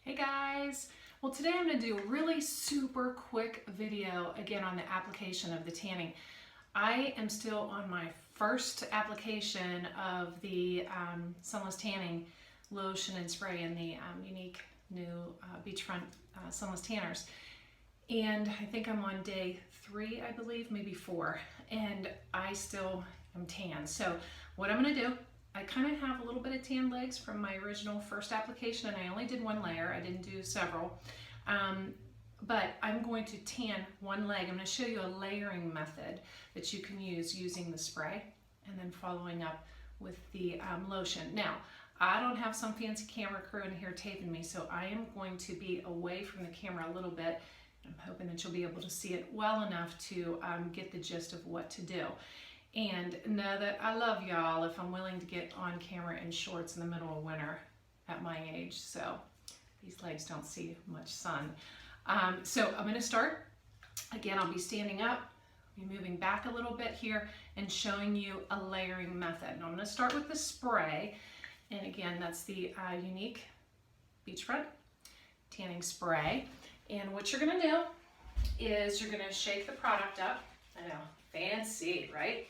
Hey guys! Well, today I'm going to do a really super quick video again on the application of the tanning. I am still on my first application of the Sunless Tanning lotion and spray in the Younique new beachfront Sunless Tanners. And I think I'm on day 3, I believe, maybe 4, and I still am tan. So what I'm going to do, I kind of have a little bit of tan legs from my original first application, and I only did 1 layer. I didn't do several. But I'm going to tan 1 leg. I'm going to show you a layering method that you can use using the spray and then following up with the lotion. Now, I don't have some fancy camera crew in here taping me, so I am going to be away from the camera a little bit. I'm hoping that you'll be able to see it well enough to get the gist of what to do. And know that I love y'all if I'm willing to get on camera in shorts in the middle of winter at my age. So these legs don't see much sun. So I'm going to start. Again, I'll be standing up, be moving back a little bit here and showing you a layering method. And I'm going to start with the spray. And again, that's the Younique Beachfront Tanning Spray. And what you're going to do is you're going to shake the product up. I know, fancy, right?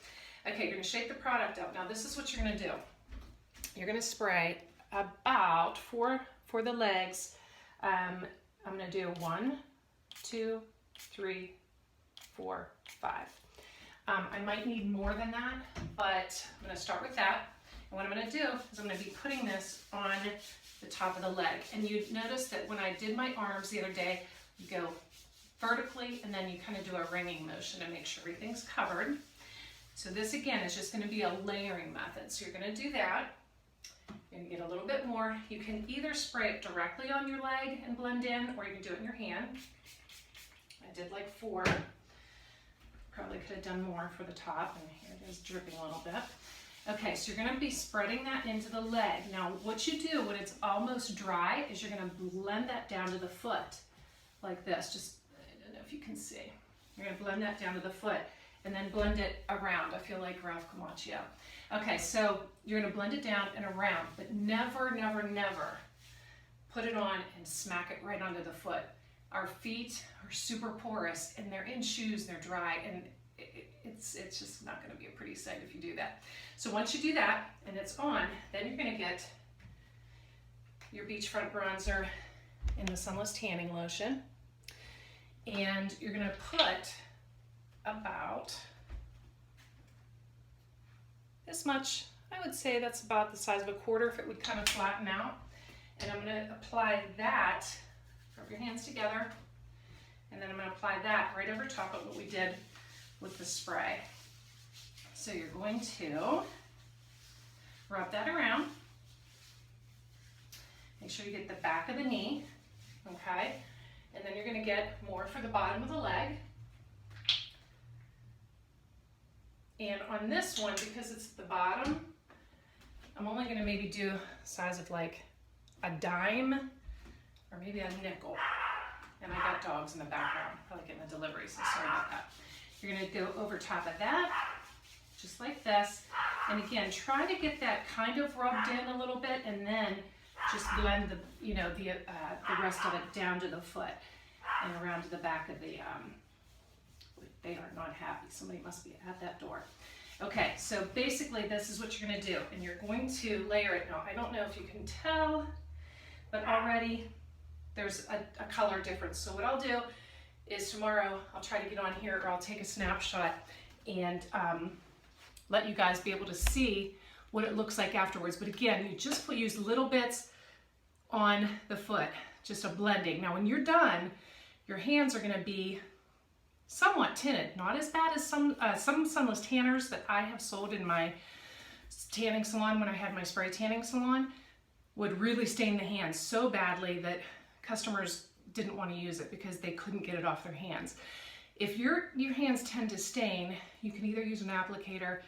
Okay, you're going to shake the product up. Now this is what you're going to do. You're going to spray about for the legs. I'm going to do 1, 2, 3, 4, 5. I might need more than that, but I'm going to start with that. And what I'm going to do is I'm going to be putting this on the top of the leg. And you notice that when I did my arms the other day, you go vertically and then you kind of do a ringing motion to make sure everything's covered. So this again is just going to be a layering method. So you're going to do that. You're going to get a little bit more. You can either spray it directly on your leg and blend in, or you can do it in your hand. I did like 4. Probably could have done more for the top, and here it is dripping a little bit. Okay, so you're going to be spreading that into the leg. Now what you do when it's almost dry is you're going to blend that down to the foot like this. Just, I don't know if you can see. You're going to blend that down to the foot and then blend it around. I feel like Ralph Camaccio. Okay, so you're going to blend it down and around, but never, never, never put it on and smack it right onto the foot. Our feet are super porous and they're in shoes, they're dry, and it's just not going to be a pretty sight if you do that. So once you do that and it's on, then you're going to get your beachfront bronzer in the Sunless Tanning Lotion, and you're going to put about this much. I would say that's about the size of a quarter if it would kind of flatten out. And I'm going to apply that, rub your hands together, and then I'm going to apply that right over top of what we did with the spray. So you're going to rub that around. Make sure you get the back of the knee, okay? And then you're going to get more for the bottom of the leg. And on this one, because it's the bottom, I'm only going to maybe do the size of like a dime or maybe a nickel. And I got dogs in the background, probably getting a delivery, so sorry about that. You're going to go over top of that, just like this. And again, try to get that kind of rubbed in a little bit, and then just blend the, the rest of it down to the foot and around to the back of the. They are not happy. Somebody must be at that door. Okay, so basically this is what you're going to do, and you're going to layer it. Now, I don't know if you can tell, but already there's a color difference. So what I'll do is tomorrow I'll try to get on here, or I'll take a snapshot and let you guys be able to see what it looks like afterwards. But again, you just use little bits on the foot, just a blending. Now when you're done, your hands are going to be somewhat tinted, not as bad as some Sunless Tanners that I have sold in my tanning salon when I had my spray tanning salon would really stain the hands so badly that customers didn't want to use it because they couldn't get it off their hands. If your hands tend to stain, you can either use an applicator,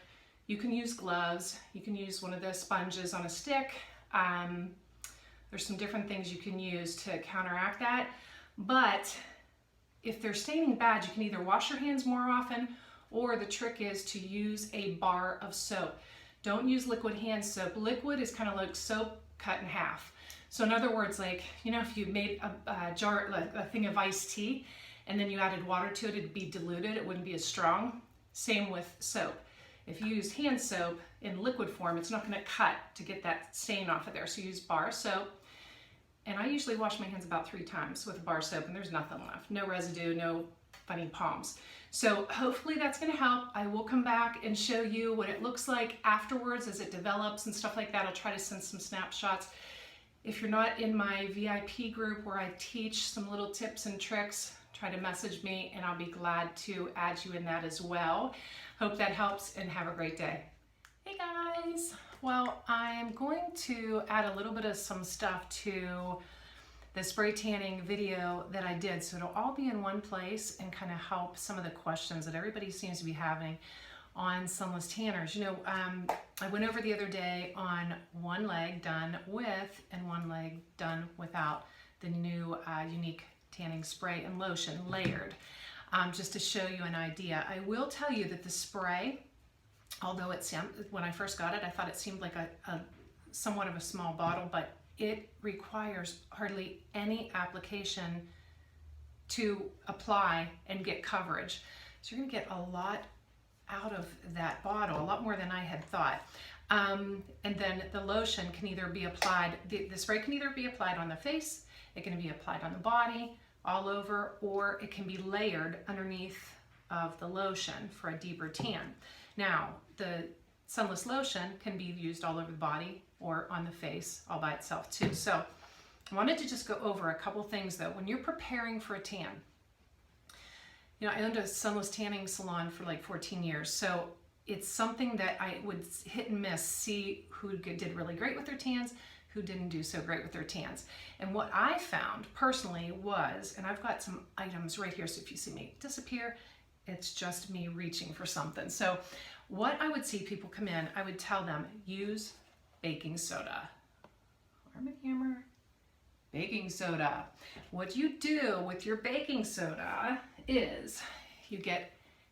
you can use gloves, you can use one of the sponges on a stick. There's some different things you can use to counteract that, but if they're staining bad, you can either wash your hands more often, or the trick is to use a bar of soap. Don't use liquid hand soap. Liquid is kind of like soap cut in half. So in other words, like, you know, if you made a jar, like a thing of iced tea, and then you added water to it, it'd be diluted, it wouldn't be as strong. Same with soap. If you use hand soap in liquid form, it's not gonna cut to get that stain off of there. So use bar soap. And I usually wash my hands about 3 times with bar soap, and there's nothing left. No residue, no funny palms. So hopefully that's gonna help. I will come back and show you what it looks like afterwards as it develops and stuff like that. I'll try to send some snapshots. If you're not in my VIP group where I teach some little tips and tricks, try to message me and I'll be glad to add you in that as well. Hope that helps and have a great day. Hey guys. Well, I'm going to add a little bit of some stuff to the spray tanning video that I did, so it'll all be in one place and kind of help some of the questions that everybody seems to be having on sunless tanners. You know, I went over the other day on one leg done with and one leg done without the new Younique tanning spray and lotion layered, just to show you an idea. I will tell you that the spray, although when I first got it, I thought it seemed like a somewhat of a small bottle, but it requires hardly any application to apply and get coverage. So you're gonna get a lot out of that bottle, a lot more than I had thought. And then the lotion can either be applied, the spray can either be applied on the face, it can be applied on the body, all over, or it can be layered underneath of the lotion for a deeper tan. Now, the sunless lotion can be used all over the body or on the face all by itself too. So I wanted to just go over a couple things though. When you're preparing for a tan, you know, I owned a sunless tanning salon for like 14 years. So it's something that I would hit and miss, see who did really great with their tans, who didn't do so great with their tans. And what I found personally was, and I've got some items right here, so if you see me disappear, it's just me reaching for something. So what I would see people come in, I would tell them, use baking soda. Arm & Hammer, baking soda. What you do with your baking soda is you get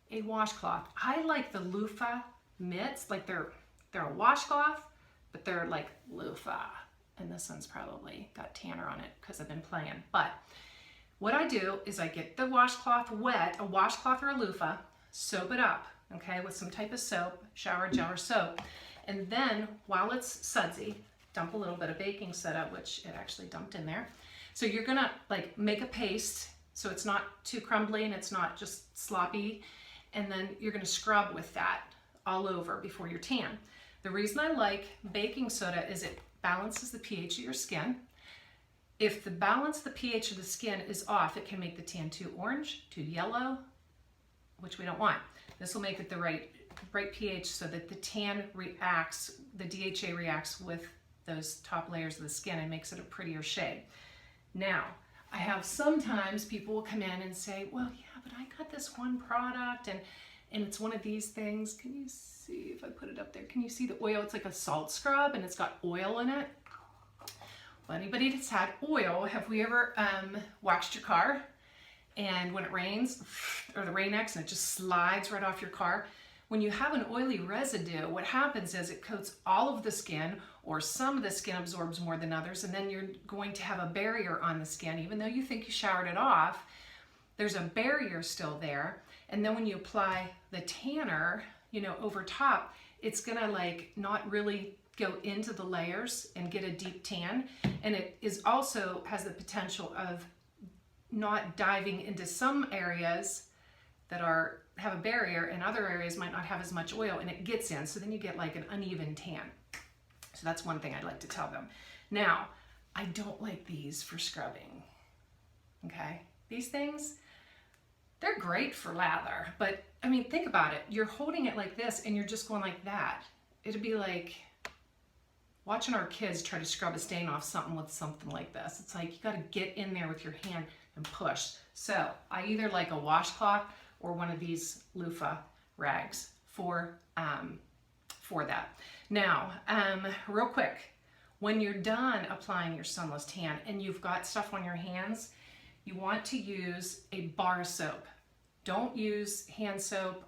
a washcloth. I like the loofah mitts, like they're a washcloth, but they're like loofah. And this one's probably got tanner on it because I've been playing. But what I do is I get the washcloth wet, a washcloth or a loofah, soap it up, okay, with some type of soap, shower gel or soap. And then while it's sudsy, dump a little bit of baking soda, which it actually dumped in there. So you're gonna like make a paste so it's not too crumbly and it's not just sloppy. And then you're gonna scrub with that all over before your tan. The reason I like baking soda is it balances the pH of your skin. If the pH of the skin is off, it can make the tan too orange, too yellow, which we don't want. This will make it the right pH so that the tan reacts, the DHA reacts with those top layers of the skin and makes it a prettier shade. Now, I have sometimes people will come in and say, well, yeah, but I got this one product and it's one of these things. Can you see if I put it up there? Can you see the oil? It's like a salt scrub and it's got oil in it. Well, anybody that's had oil, have we ever waxed your car? And when it rains, or the Rain-X, and it just slides right off your car. When you have an oily residue, what happens is it coats all of the skin, or some of the skin absorbs more than others, and then you're going to have a barrier on the skin. Even though you think you showered it off, there's a barrier still there. And then when you apply the tanner, you know, over top, it's gonna like not really go into the layers and get a deep tan. And it is also has the potential of not diving into some areas that have a barrier and other areas might not have as much oil and it gets in. So then you get like an uneven tan. So that's one thing I'd like to tell them. Now, I don't like these for scrubbing, okay? These things, they're great for lather, but I mean, think about it. You're holding it like this and you're just going like that. It'd be like watching our kids try to scrub a stain off something with something like this. It's like you gotta get in there with your hand and push. So I either like a washcloth or one of these loofah rags for that. Now, real quick, when you're done applying your sunless tan and you've got stuff on your hands, you want to use a bar soap. Don't use hand soap.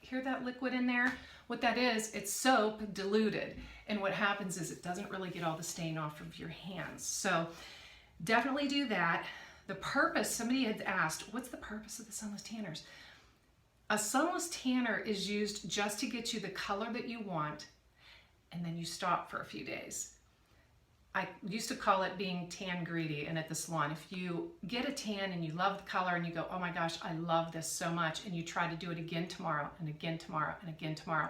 Hear that liquid in there? What that is, it's soap diluted. And what happens is it doesn't really get all the stain off of your hands. So definitely do that. The purpose, somebody had asked, what's the purpose of the sunless tanners? A sunless tanner is used just to get you the color that you want, and then you stop for a few days. I used to call it being tan greedy, and at the salon, if you get a tan and you love the color and you go, oh my gosh, I love this so much, and you try to do it again tomorrow and again tomorrow and again tomorrow,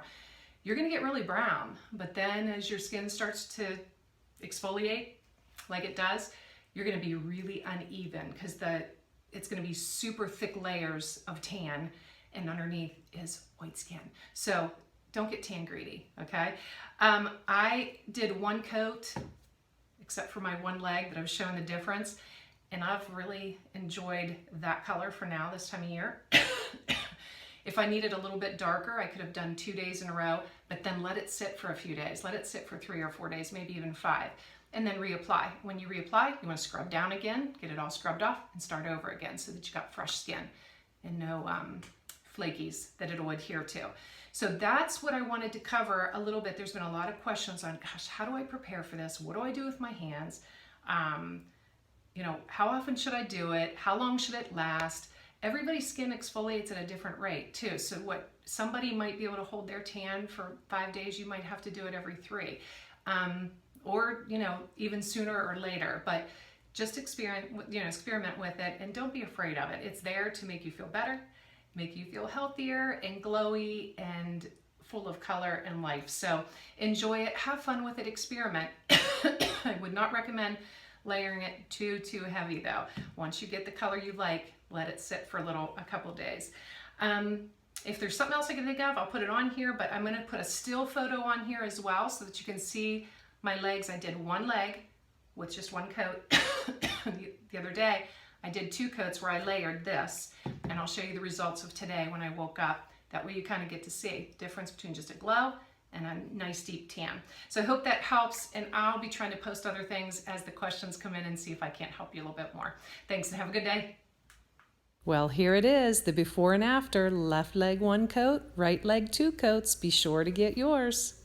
you're gonna get really brown. But then as your skin starts to exfoliate like it does, you're gonna be really uneven because it's gonna be super thick layers of tan and underneath is white skin. So don't get tan greedy, okay? I did one coat, except for my one leg that I was showing the difference, and I've really enjoyed that color for now this time of year. If I needed a little bit darker, I could have done 2 days in a row, but then let it sit for a few days. Let it sit for 3 or 4 days, maybe even 5, and then reapply. When you reapply, you want to scrub down again, get it all scrubbed off, and start over again so that you got fresh skin and no flakies that it'll adhere to. So that's what I wanted to cover a little bit. There's been a lot of questions on, gosh, how do I prepare for this? What do I do with my hands? You know, how often should I do it? How long should it last? Everybody's skin exfoliates at a different rate too. So what somebody might be able to hold their tan for 5 days, you might have to do it every 3, or you know, even sooner or later. But just experiment with it, and don't be afraid of it. It's there to make you feel better, make you feel healthier and glowy and full of color and life. So enjoy it, have fun with it, experiment. I would not recommend layering it too heavy though. Once you get the color you like, let it sit for a couple of days. If there's something else I can think of, I'll put it on here, but I'm gonna put a still photo on here as well so that you can see my legs. I did one leg with just one coat. The other day, I did 2 coats where I layered this, and I'll show you the results of today when I woke up. That way you kind of get to see the difference between just a glow and a nice deep tan. So I hope that helps, and I'll be trying to post other things as the questions come in and see if I can't help you a little bit more. Thanks and have a good day. Well, here it is, the before and after. Left leg 1 coat, right leg 2 coats. Be sure to get yours.